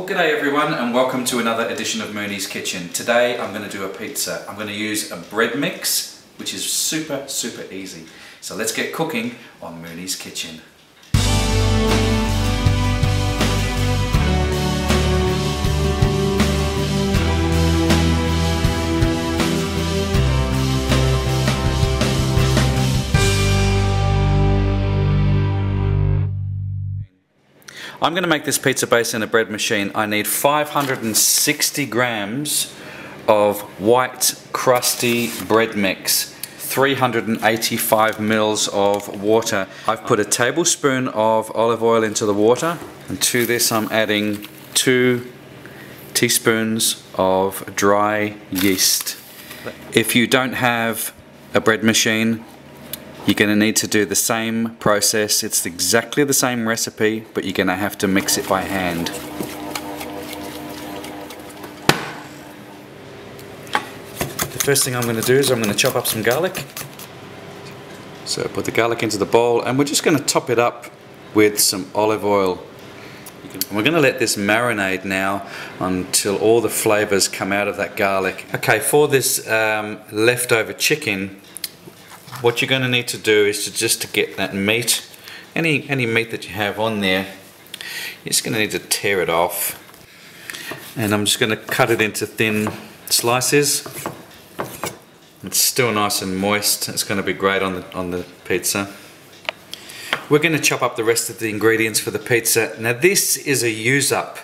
Well, g'day everyone and welcome to another edition of Mooney's Kitchen. Today I'm going to do a pizza. I'm going to use a bread mix, which is super easy. So let's get cooking on Mooney's Kitchen. I'm going to make this pizza base in a bread machine. I need 560 grams of white crusty bread mix, 385 mils of water. I've put a tablespoon of olive oil into the water, and to this I'm adding 2 teaspoons of dry yeast. If you don't have a bread machine, you're going to need to do the same process. It's exactly the same recipe, but you're going to have to mix it by hand. The first thing I'm going to do is I'm going to chop up some garlic. So put the garlic into the bowl, and we're just going to top it up with some olive oil. And we're going to let this marinate now until all the flavors come out of that garlic. Okay, for this leftover chicken, what you're going to need to do is to get that meat, any meat that you have on there, you're just going to need to tear it off. And I'm just going to cut it into thin slices. It's still nice and moist. It's going to be great on the pizza. We're going to chop up the rest of the ingredients for the pizza. Now this is a use up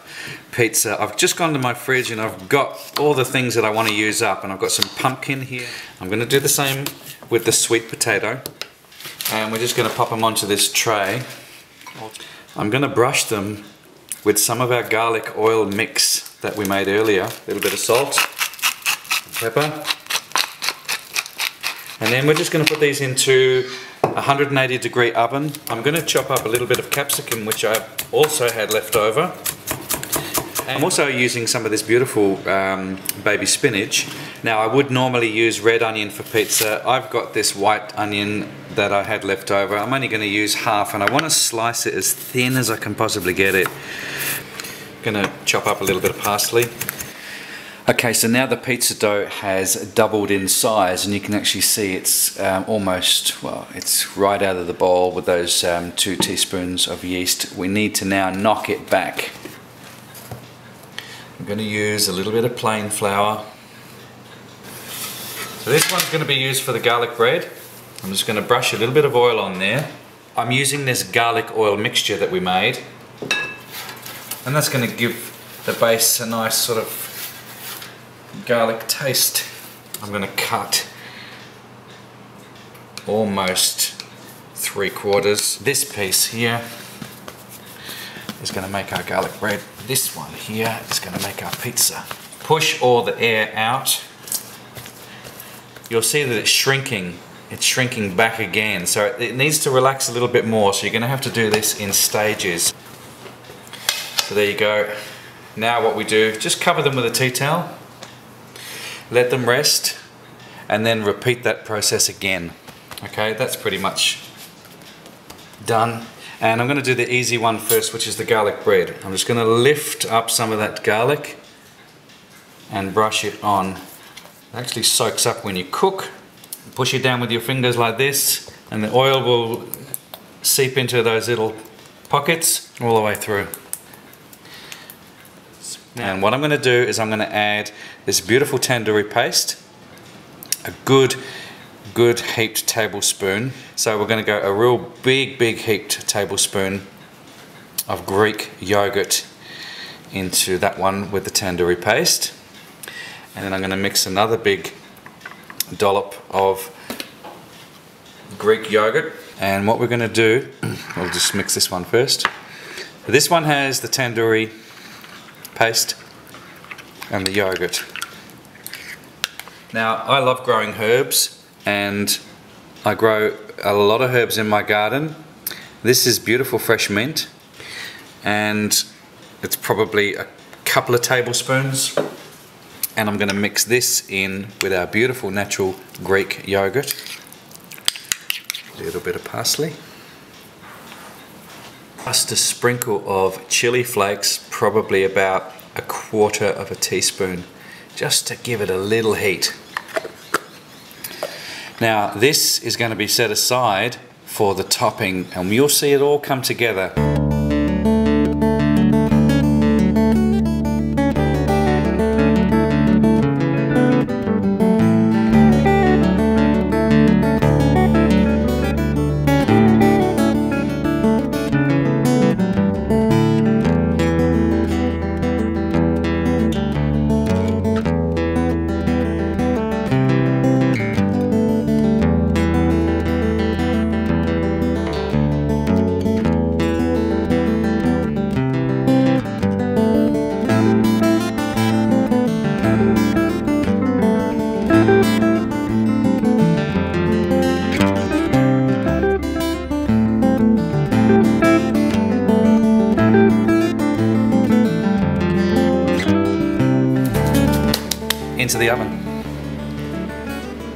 pizza. I've just gone to my fridge and I've got all the things that I want to use up, and I've got some pumpkin here. I'm going to do the same with the sweet potato, and we're just going to pop them onto this tray. I'm going to brush them with some of our garlic oil mix that we made earlier. A little bit of salt, pepper, and then we're just going to put these into a 180-degree oven. I'm going to chop up a little bit of capsicum, which I also had left over. I'm also using some of this beautiful baby spinach. Now I would normally use red onion for pizza. I've got this white onion that I had left over. I'm only going to use half, and I want to slice it as thin as I can possibly get it. I'm going to chop up a little bit of parsley. Okay, so now the pizza dough has doubled in size, and you can actually see it's almost, well, it's right out of the bowl with those 2 teaspoons of yeast. We need to now knock it back. I'm going to use a little bit of plain flour. So this one's going to be used for the garlic bread. I'm just going to brush a little bit of oil on there. I'm using this garlic oil mixture that we made, and that's going to give the base a nice sort of garlic taste. I'm going to cut almost 3/4. This piece here is going to make our garlic bread. This one here is going to make our pizza. Push all the air out. You'll see that it's shrinking. It's shrinking back again. So it needs to relax a little bit more. So you're going to have to do this in stages. So there you go. Now what we do, just cover them with a tea towel. Let them rest. And then repeat that process again. Okay, that's pretty much done. And I'm going to do the easy one first, which is the garlic bread. I'm just going to lift up some of that garlic and brush it on. It actually soaks up when you cook. Push it down with your fingers like this, and the oil will seep into those little pockets all the way through. And what I'm going to do is I'm going to add this beautiful tandoori paste, a good heaped tablespoon. So we're going to go a real big heaped tablespoon of Greek yogurt into that one with the tandoori paste. And then I'm going to mix another big dollop of Greek yogurt. And what we're going to do, we'll just mix this one first. This one has the tandoori paste and the yogurt. Now I love growing herbs, and I grow a lot of herbs in my garden. This is beautiful fresh mint, and it's probably a couple of tablespoons, and I'm going to mix this in with our beautiful natural Greek yogurt. A little bit of parsley, just a sprinkle of chili flakes, probably about 1/4 teaspoon, just to give it a little heat. Now this is going to be set aside for the topping, and you'll see it all come together. Into the oven.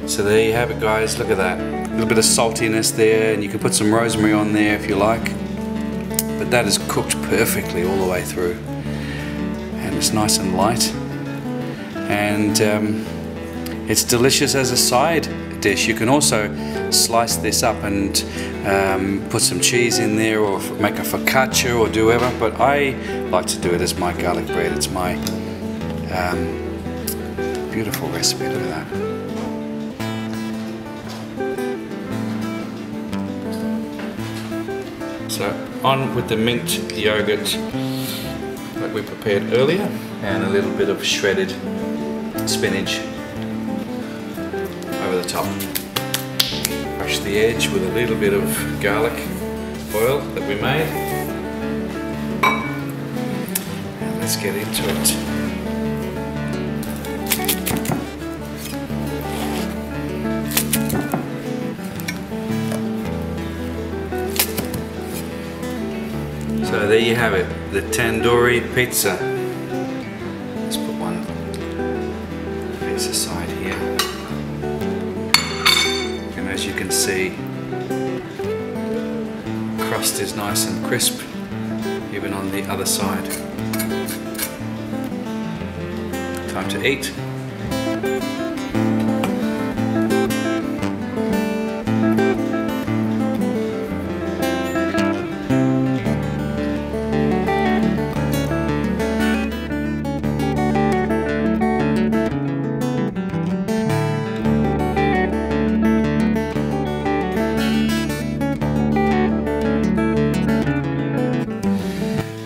So there you have it, guys. Look at that. A little bit of saltiness there, and you can put some rosemary on there if you like. But that is cooked perfectly all the way through, and it's nice and light, and it's delicious as a side dish. You can also slice this up and put some cheese in there, or make a focaccia, or do whatever. But I like to do it as my garlic bread. It's my beautiful recipe. Look at that. So on with the mint yogurt that we prepared earlier, and a little bit of shredded spinach over the top. Brush the edge with a little bit of garlic oil that we made, and let's get into it. So there you have it, the Tandoori Pizza. Let's put one piece aside here. And as you can see, the crust is nice and crisp, even on the other side. Time to eat.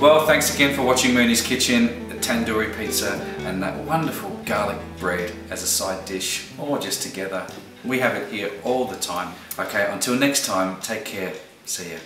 Well, thanks again for watching Mooney's Kitchen, the Tandoori Pizza and that wonderful garlic bread as a side dish, or just together. We have it here all the time. Okay, until next time, take care. See ya.